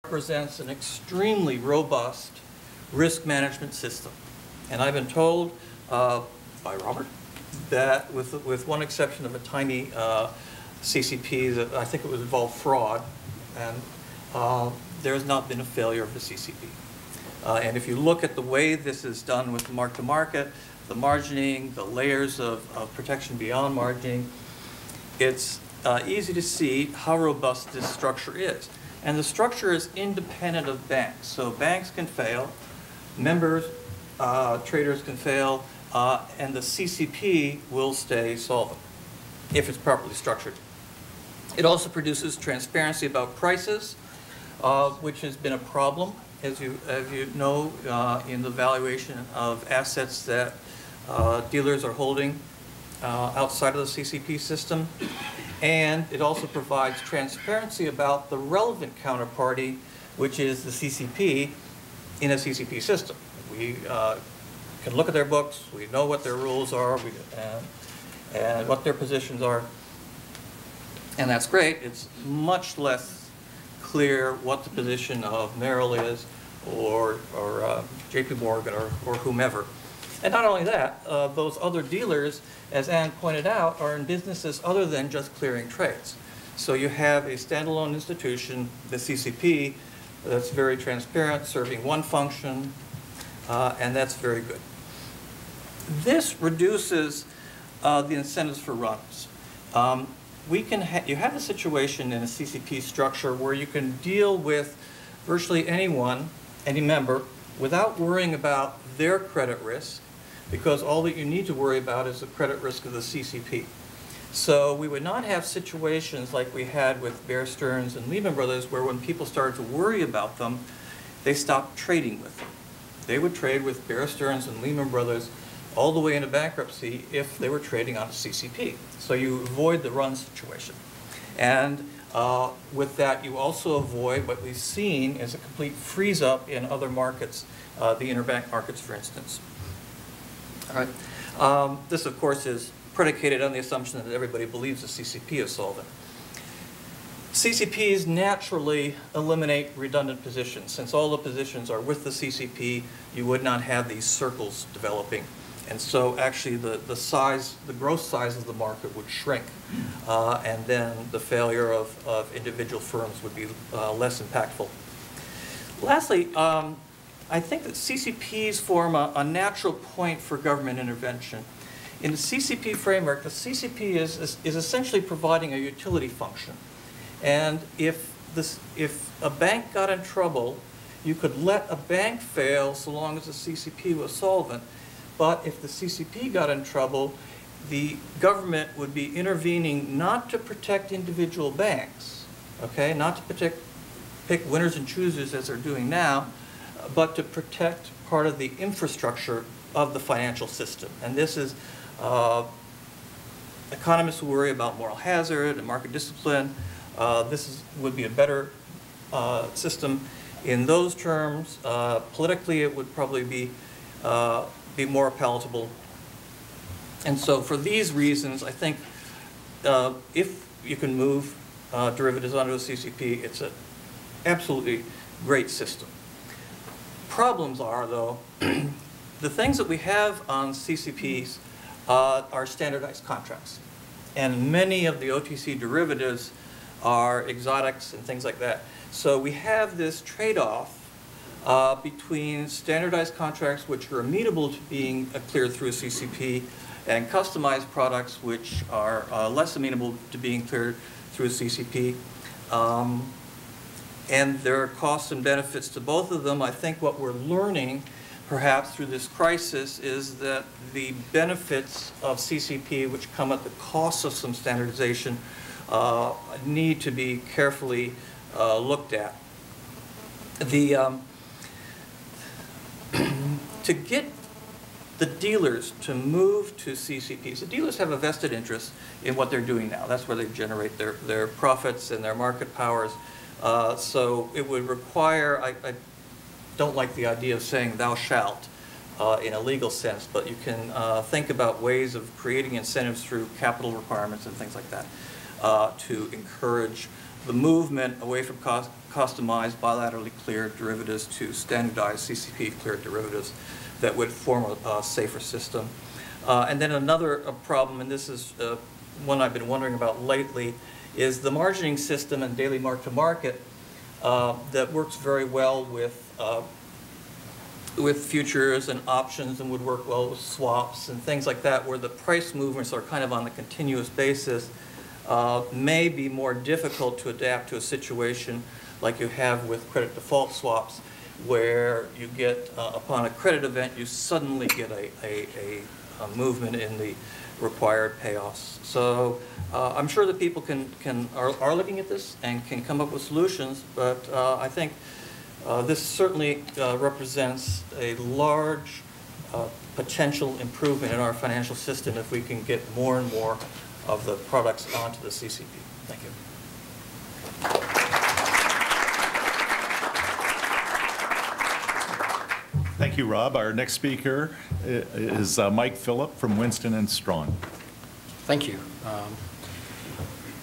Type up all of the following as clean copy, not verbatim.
represents an extremely robust risk management system. And I've been told by Robert that with one exception of a tiny CCP, that I think it was involved fraud, and there has not been a failure of the CCP. And if you look at the way this is done with the mark-to-market, the margining, the layers of protection beyond margining, it's easy to see how robust this structure is. And the structure is independent of banks. So banks can fail, members, traders can fail, and the CCP will stay solvent if it's properly structured. It also produces transparency about prices, which has been a problem, as you know, in the valuation of assets that dealers are holding outside of the CCP system. And it also provides transparency about the relevant counterparty, which is the CCP in a CCP system. We can look at their books, we know what their rules are, and what their positions are. And that's great. It's much less clear what the position of Merrill is, or JP Morgan, or whomever. And not only that, those other dealers, as Ann pointed out, are in businesses other than just clearing trades. So you have a standalone institution, the CCP, that's very transparent, serving one function, and that's very good. This reduces the incentives for runners. You have a situation in a CCP structure where you can deal with virtually anyone, any member, without worrying about their credit risk, because all that you need to worry about is the credit risk of the CCP. So we would not have situations like we had with Bear Stearns and Lehman Brothers, where when people started to worry about them, they stopped trading with them. They would trade with Bear Stearns and Lehman Brothers all the way into bankruptcy if they were trading on a CCP. So you avoid the run situation. And with that, you also avoid what we've seen as a complete freeze-up in other markets, the interbank markets, for instance. All right. This, of course, is predicated on the assumption that everybody believes the CCP is solvent. CCPs naturally eliminate redundant positions. Since all the positions are with the CCP, you would not have these circles developing. And so actually the gross size of the market would shrink. And then the failure of individual firms would be less impactful. Lastly, I think that CCPs form a natural point for government intervention. In the CCP framework, the CCP is essentially providing a utility function. And if a bank got in trouble, you could let a bank fail so long as the CCP was solvent. But if the CCP got in trouble, the government would be intervening not to protect individual banks, okay, not to pick winners and choosers as they're doing now, but to protect part of the infrastructure of the financial system. And this is, economists worry about moral hazard and market discipline. Would be a better system in those terms. Politically, it would probably be more palatable. And so for these reasons, I think if you can move derivatives onto a CCP, it's an absolutely great system. Problems are, though, the things that we have on CCPs are standardized contracts. And many of the OTC derivatives are exotics and things like that. So we have this trade-off between standardized contracts, which are amenable to being cleared through a CCP, and customized products, which are less amenable to being cleared through a CCP. And there are costs and benefits to both of them. I think what we're learning, perhaps through this crisis, is that the benefits of CCP, which come at the cost of some standardization, need to be carefully looked at. To get the dealers to move to CCPs, the dealers have a vested interest in what they're doing now. That's where they generate their profits and their market powers. So it would require, I don't like the idea of saying thou shalt in a legal sense, but you can think about ways of creating incentives through capital requirements and things like that to encourage the movement away from customized bilaterally cleared derivatives to standardized CCP cleared derivatives that would form a safer system. And then another problem, and this is one I've been wondering about lately, is the margining system and daily mark-to-market that works very well with futures and options and would work well with swaps and things like that, where the price movements are kind of on a continuous basis, may be more difficult to adapt to a situation like you have with credit default swaps, where you get, upon a credit event, you suddenly get a movement in the required payoffs. So I'm sure that people are looking at this and can come up with solutions, but I think this certainly represents a large potential improvement in our financial system if we can get more and more of the products onto the CCP. Thank you. Thank you, Rob. Our next speaker is Mike Phillip from Winston and Strawn. Thank you.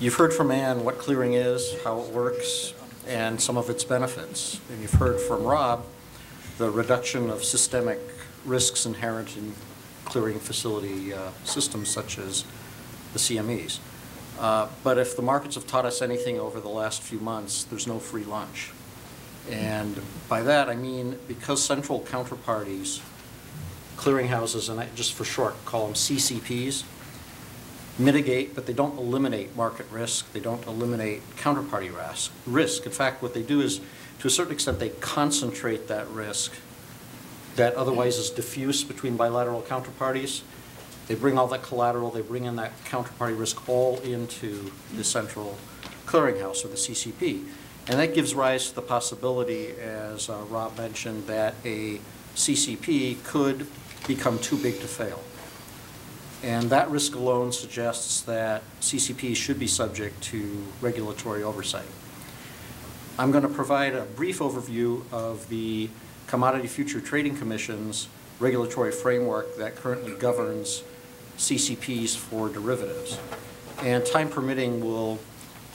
You've heard from Ann what clearing is, how it works, and some of its benefits. And you've heard from Rob the reduction of systemic risks inherent in clearing facility systems such as the CMEs. But if the markets have taught us anything over the last few months, there's no free lunch. And by that I mean because central counterparties, clearinghouses, and I just for short call them CCPs, mitigate, but they don't eliminate market risk. They don't eliminate counterparty risk. In fact, what they do is, to a certain extent, they concentrate that risk that otherwise is diffuse between bilateral counterparties. They bring all that collateral, they bring in that counterparty risk all into the central clearinghouse, or the CCP. And that gives rise to the possibility, as Rob mentioned, that a CCP could become too big to fail. And that risk alone suggests that CCPs should be subject to regulatory oversight. I'm going to provide a brief overview of the Commodity Future Trading Commission's regulatory framework that currently governs CCPs for derivatives. And time permitting, we'll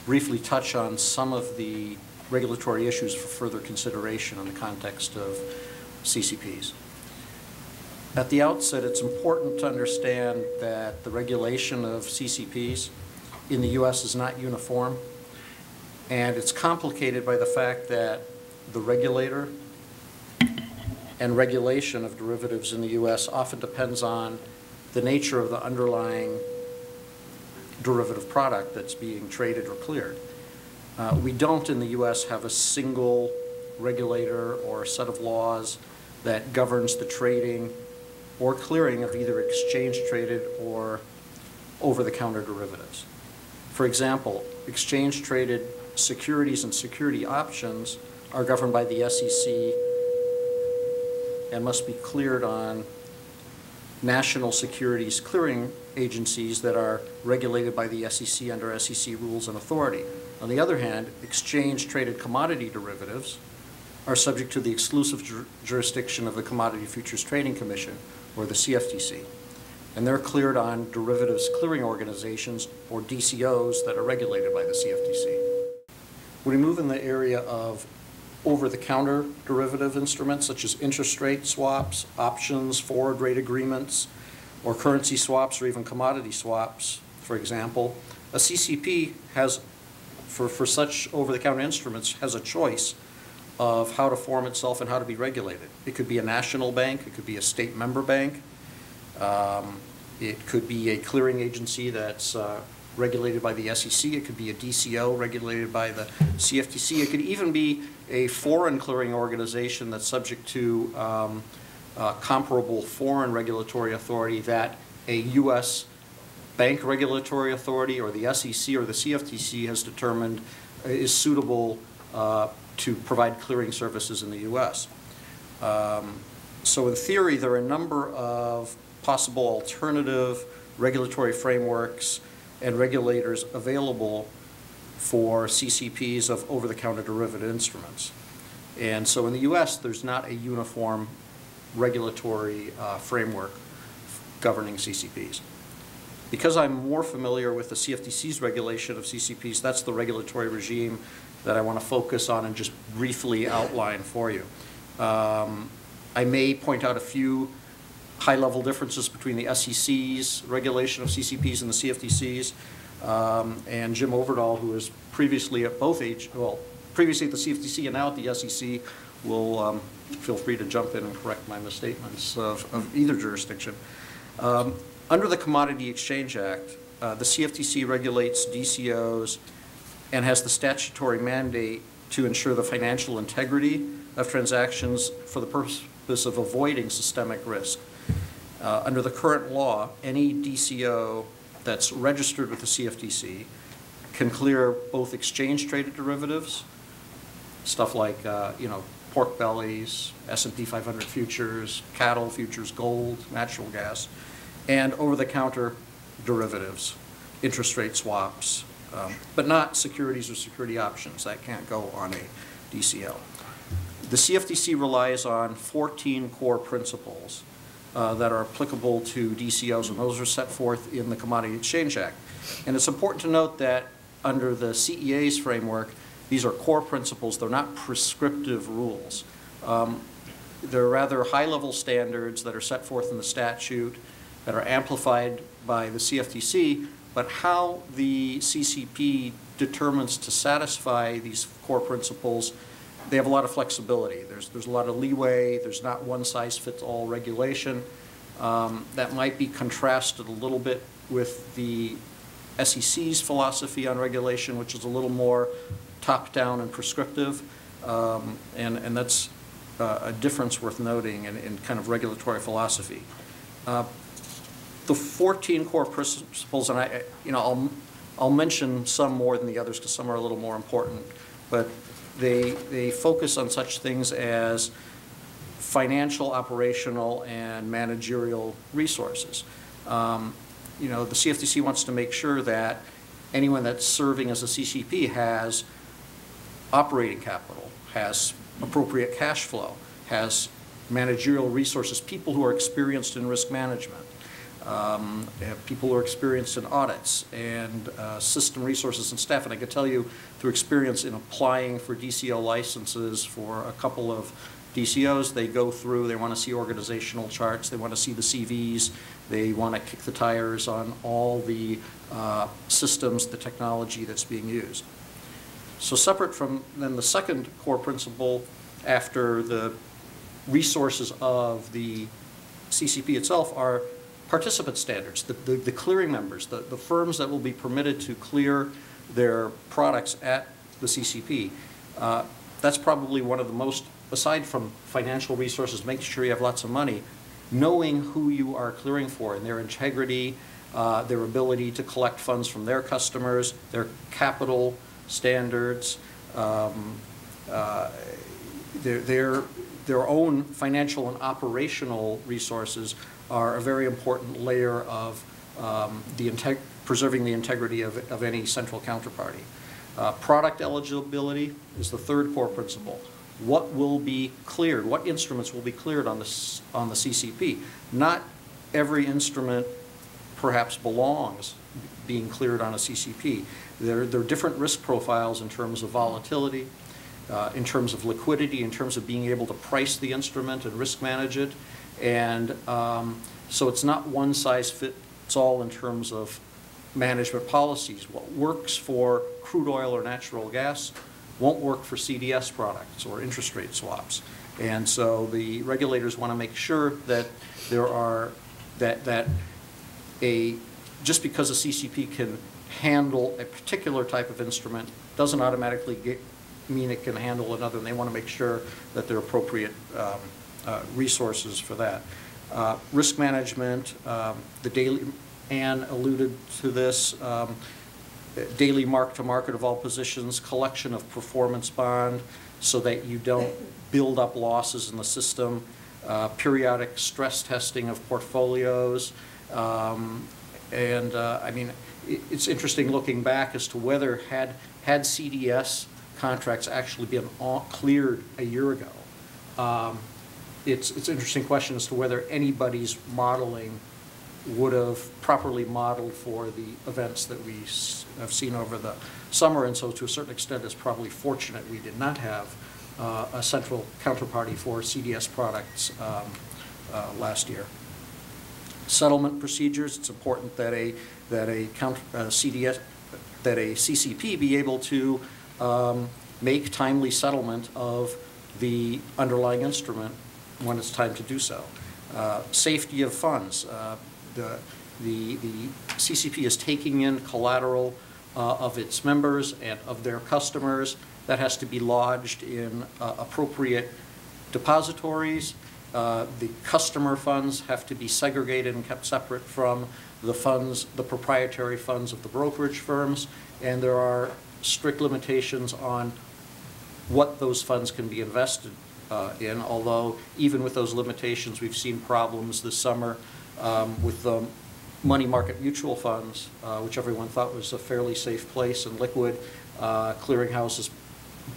briefly touch on some of the regulatory issues for further consideration in the context of CCPs. At the outset, it's important to understand that the regulation of CCPs in the U.S. is not uniform, and it's complicated by the fact that the regulator and regulation of derivatives in the U.S. often depends on the nature of the underlying derivative product that's being traded or cleared. We don't in the U.S. have a single regulator or a set of laws that governs the trading or clearing of either exchange-traded or over-the-counter derivatives. For example, exchange-traded securities and security options are governed by the SEC and must be cleared on national securities clearing agencies that are regulated by the SEC under SEC rules and authority. On the other hand, exchange-traded commodity derivatives are subject to the exclusive jurisdiction of the Commodity Futures Trading Commission, or the CFTC. And they're cleared on derivatives clearing organizations, or DCOs, that are regulated by the CFTC. When we move in the area of over-the-counter derivative instruments, such as interest rate swaps, options, forward rate agreements, or currency swaps, or even commodity swaps, for example, a CCP has, for such over-the-counter instruments, has a choice of how to form itself and how to be regulated. It could be a national bank, it could be a state member bank, it could be a clearing agency that's regulated by the SEC, it could be a DCO regulated by the CFTC, it could even be a foreign clearing organization that's subject to comparable foreign regulatory authority that a U.S. bank regulatory authority or the SEC or the CFTC has determined is suitable to provide clearing services in the U.S. So in theory, there are a number of possible alternative regulatory frameworks and regulators available for CCPs of over-the-counter derivative instruments. And so in the U.S., there's not a uniform regulatory framework governing CCPs. Because I'm more familiar with the CFTC's regulation of CCPs, that's the regulatory regime that I want to focus on and just briefly outline for you. I may point out a few high-level differences between the SEC's regulation of CCPs and the CFTC's. And Jim Overdahl, who was previously at previously at the CFTC and now at the SEC, will feel free to jump in and correct my misstatements of either jurisdiction. Under the Commodity Exchange Act, the CFTC regulates DCOs and has the statutory mandate to ensure the financial integrity of transactions for the purpose of avoiding systemic risk. Under the current law, any DCO that's registered with the CFTC can clear both exchange-traded derivatives, stuff like pork bellies, S&P 500 futures, cattle futures, gold, natural gas, and over-the-counter derivatives, interest rate swaps, but not securities or security options. That can't go on a DCO. The CFTC relies on 14 core principles that are applicable to DCOs, and those are set forth in the Commodity Exchange Act. And it's important to note that under the CEA's framework, these are core principles. They're not prescriptive rules. They're rather high-level standards that are set forth in the statute that are amplified by the CFTC, but how the CCP determines to satisfy these core principles, they have a lot of flexibility. There's a lot of leeway. There's not one-size-fits-all regulation. That might be contrasted a little bit with the SEC's philosophy on regulation, which is a little more top-down and prescriptive, and that's a difference worth noting in kind of regulatory philosophy. The 14 core principles, and I'll mention some more than the others because some are a little more important, but they focus on such things as financial, operational, and managerial resources. The CFTC wants to make sure that anyone that's serving as a CCP has operating capital, has appropriate cash flow, has managerial resources, people who are experienced in risk management, people who are experienced in audits, and system resources and staff. And I can tell you through experience in applying for DCO licenses for a couple of DCOs, they go through, they want to see organizational charts, they want to see the CVs, they want to kick the tires on all the systems, the technology that's being used. So separate from then the second core principle after the resources of the CCP itself are participant standards, the clearing members, the firms that will be permitted to clear their products at the CCP. That's probably one of the most, aside from financial resources, making sure you have lots of money, knowing who you are clearing for and their integrity, their ability to collect funds from their customers, their capital standards, their own financial and operational resources are a very important layer of preserving the integrity of any central counterparty. Product eligibility is the third core principle. What will be cleared? What instruments will be cleared on the CCP? Not every instrument perhaps belongs being cleared on a CCP. There are different risk profiles in terms of volatility, in terms of liquidity, in terms of being able to price the instrument and risk manage it. And so it's not one size fits all in terms of management policies. What works for crude oil or natural gas won't work for CDS products or interest rate swaps. And so the regulators want to make sure that there are, just because a CCP can handle a particular type of instrument doesn't automatically mean it can handle another, and they want to make sure that there are appropriate resources for that. Risk management, Anne alluded to this, daily mark-to-market of all positions, collection of performance bond so that you don't build up losses in the system, periodic stress testing of portfolios, I mean, it's interesting looking back as to whether had CDS contracts actually been cleared a year ago. It's an interesting question as to whether anybody's modeling would have properly modeled for the events that we have seen over the summer, and so to a certain extent it's probably fortunate we did not have a central counterparty for CDS products last year. Settlement procedures, it's important that a CCP be able to make timely settlement of the underlying instrument when it's time to do so. Safety of funds. The CCP is taking in collateral of its members and of their customers. That has to be lodged in appropriate depositories. The customer funds have to be segregated and kept separate from the funds, the proprietary funds of the brokerage firms, and there are strict limitations on what those funds can be invested in, although even with those limitations, we've seen problems this summer with the money market mutual funds, which everyone thought was a fairly safe place and liquid. Clearinghouses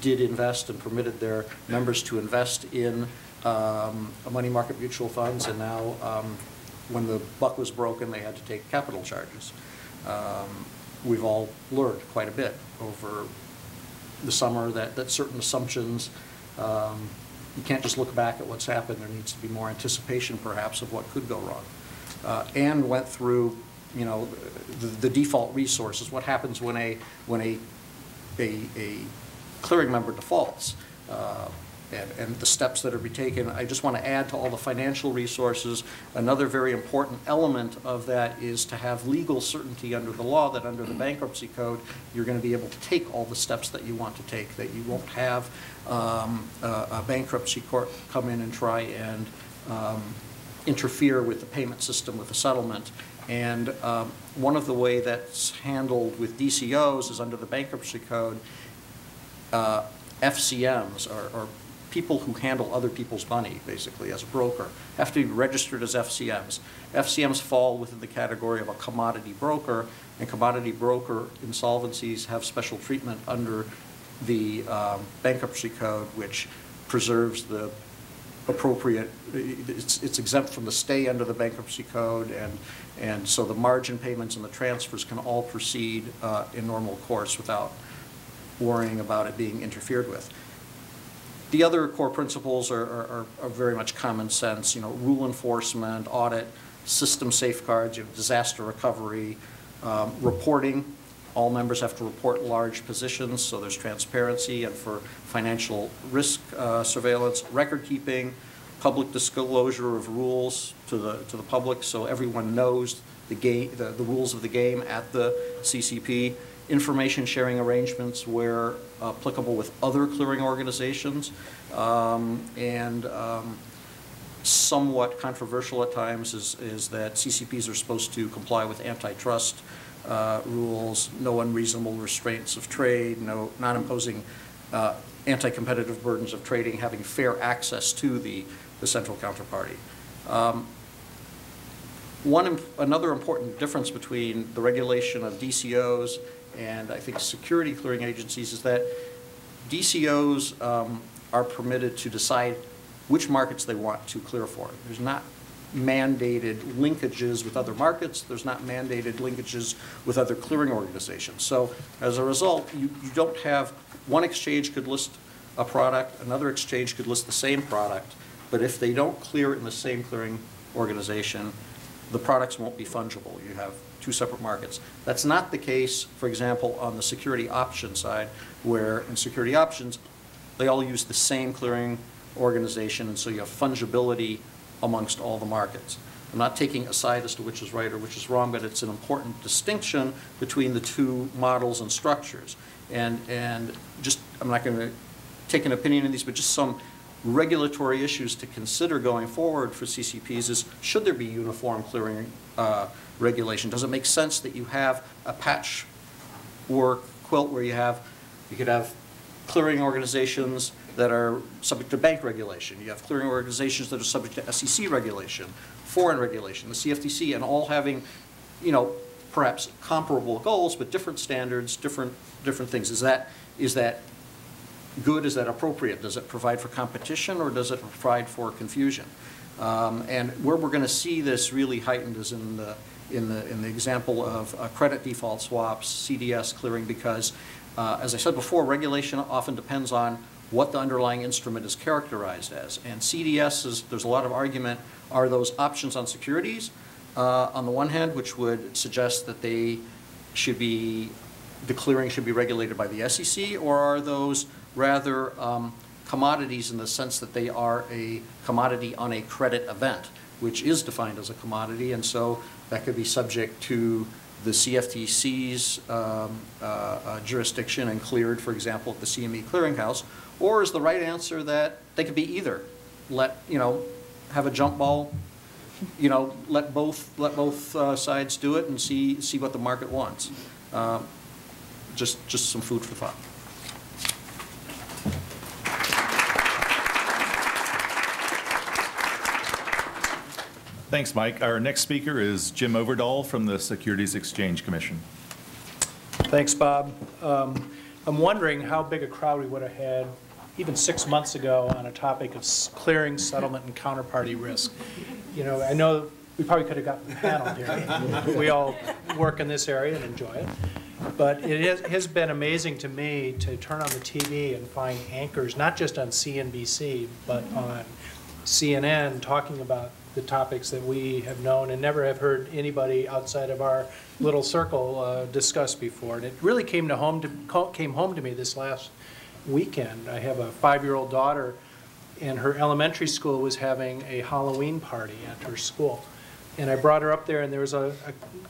did invest and permitted their members to invest in money market mutual funds, and now when the buck was broken, they had to take capital charges. We've all learned quite a bit over the summer that certain assumptions, you can't just look back at what's happened. There needs to be more anticipation, perhaps, of what could go wrong. And went through, you know, the default resources. What happens when a clearing member defaults? And the steps that are be taken. I just want to add to all the financial resources, another very important element of that is to have legal certainty under the law that under the bankruptcy code, you're going to be able to take all the steps that you want to take, that you won't have a bankruptcy court come in and try and interfere with the payment system, with the settlement. And one of the way that's handled with DCOs is under the bankruptcy code, FCMs, or people who handle other people's money, basically, as a broker, have to be registered as FCMs. FCMs fall within the category of a commodity broker, and commodity broker insolvencies have special treatment under the bankruptcy code, which preserves the appropriate, it's exempt from the stay under the bankruptcy code, and so the margin payments and the transfers can all proceed in normal course without worrying about it being interfered with. The other core principles are very much common sense, you know, rule enforcement, audit, system safeguards, you know, disaster recovery, reporting. All members have to report large positions, so there's transparency, and for financial risk surveillance, record keeping, public disclosure of rules to the public, so everyone knows the rules of the game at the CCP. Information sharing arrangements where applicable with other clearing organizations, and somewhat controversial at times is that CCPs are supposed to comply with antitrust rules, no unreasonable restraints of trade, not imposing anti-competitive burdens of trading, having fair access to the central counterparty. Another important difference between the regulation of DCOs and I think security clearing agencies is that DCOs are permitted to decide which markets they want to clear for. There's not mandated linkages with other markets. There's not mandated linkages with other clearing organizations. So as a result, you don't have, one exchange could list a product, another exchange could list the same product, but if they don't clear in the same clearing organization, the products won't be fungible. You have two separate markets. That's not the case, for example, on the security option side, where in security options, they all use the same clearing organization, and so you have fungibility amongst all the markets. I'm not taking a side as to which is right or which is wrong, but it's an important distinction between the two models and structures. And just, I'm not going to take an opinion on these, but just some regulatory issues to consider going forward for CCPs is, should there be uniform clearing regulation? Does it make sense that you have a patchwork quilt where you could have clearing organizations that are subject to bank regulation, you have clearing organizations that are subject to SEC regulation, foreign regulation, the CFTC, and all having, you know, perhaps comparable goals, but different standards, different things. Is that good? Is that appropriate? Does it provide for competition, or does it provide for confusion? And where we're going to see this really heightened is in the example of credit default swaps, CDS clearing, because as I said before, regulation often depends on what the underlying instrument is characterized as. And CDS, there's a lot of argument, are those options on securities on the one hand, which would suggest that the clearing should be regulated by the SEC, or are those rather commodities in the sense that they are a commodity on a credit event, which is defined as a commodity, and so that could be subject to the CFTC's jurisdiction and cleared, for example, at the CME clearinghouse? Or is the right answer that they could be either? Have a jump ball, let both sides do it and see what the market wants. Just some food for thought. Thanks, Mike. Our next speaker is Jim Overdahl from the Securities Exchange Commission. Thanks, Bob. I'm wondering how big a crowd we would have had even 6 months ago on a topic of clearing, settlement, and counterparty risk. I know we probably could have gotten the panel here. We all work in this area and enjoy it. But it has been amazing to me to turn on the TV and find anchors, not just on CNBC, but on CNN talking about the topics that we have known and never have heard anybody outside of our little circle discuss before. And it really came home to me this last weekend. I have a 5-year-old daughter, and her elementary school was having a Halloween party at her school. And I brought her up there, and there was a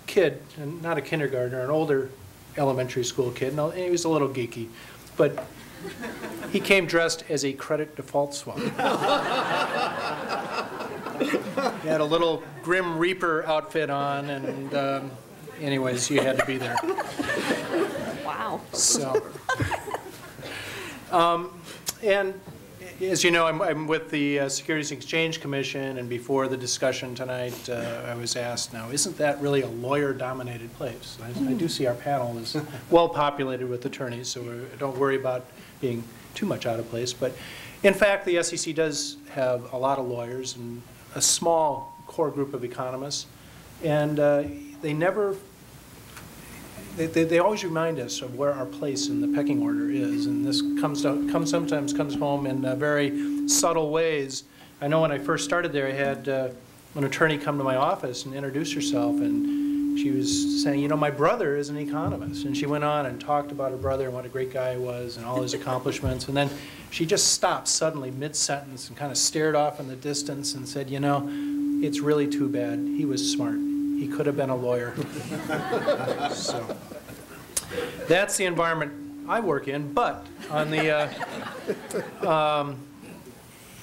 kid, and not a kindergartner, an older elementary school kid, and he was a little geeky, but he came dressed as a credit default swap. He had a little Grim Reaper outfit on, and anyways, you had to be there. Wow. So, and as you know, I'm with the Securities Exchange Commission, and before the discussion tonight, I was asked, now, isn't that really a lawyer-dominated place? I do see our panel is well-populated with attorneys, so don't worry about being too much out of place. But in fact, the SEC does have a lot of lawyers and a small core group of economists, and they always remind us of where our place in the pecking order is, and this sometimes comes home in very subtle ways. I know when I first started there, I had an attorney come to my office and introduce herself, and she was saying, my brother is an economist, and she went on and talked about her brother and what a great guy he was and all his accomplishments, and then she just stopped suddenly mid-sentence and kind of stared off in the distance and said, it's really too bad. He was smart. He could have been a lawyer. So that's the environment I work in. But on the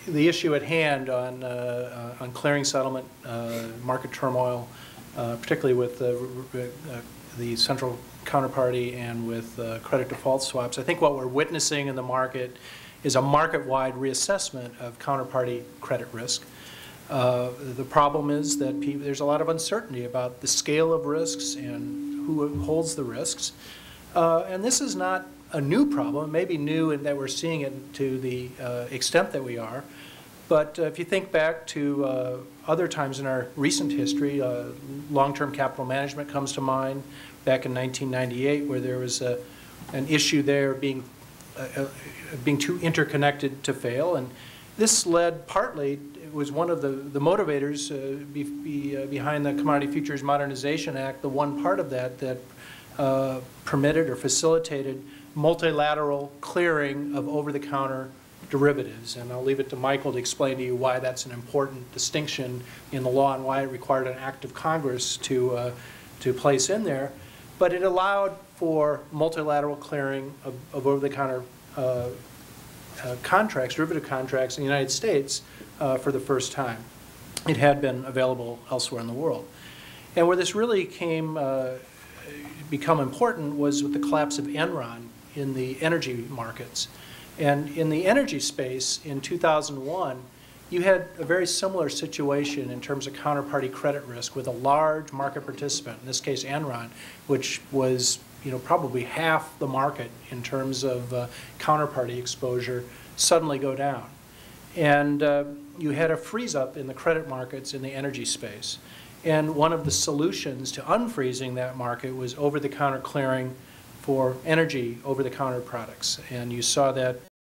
issue at hand on clearing settlement, market turmoil, particularly with the central counterparty and with credit default swaps, I think what we're witnessing in the market is a market-wide reassessment of counterparty credit risk. The problem is that there's a lot of uncertainty about the scale of risks and who holds the risks. And this is not a new problem. It may be new in that we're seeing it to the extent that we are. But if you think back to other times in our recent history, long-term capital management comes to mind back in 1998, where there was an issue there being too interconnected to fail. And this led partly, it was one of the motivators behind the Commodity Futures Modernization Act, the one part of that permitted or facilitated multilateral clearing of over-the-counter derivatives. And I'll leave it to Michael to explain to you why that's an important distinction in the law and why it required an act of Congress to place in there. But it allowed for multilateral clearing of over-the-counter contracts, derivative contracts in the United States for the first time. It had been available elsewhere in the world. And where this really become important was with the collapse of Enron in the energy markets. And in the energy space in 2001, you had a very similar situation in terms of counterparty credit risk with a large market participant, in this case Enron, which was probably half the market in terms of counterparty exposure, suddenly go down. And you had a freeze-up in the credit markets in the energy space. And one of the solutions to unfreezing that market was over-the-counter clearing for energy over-the-counter products. And you saw that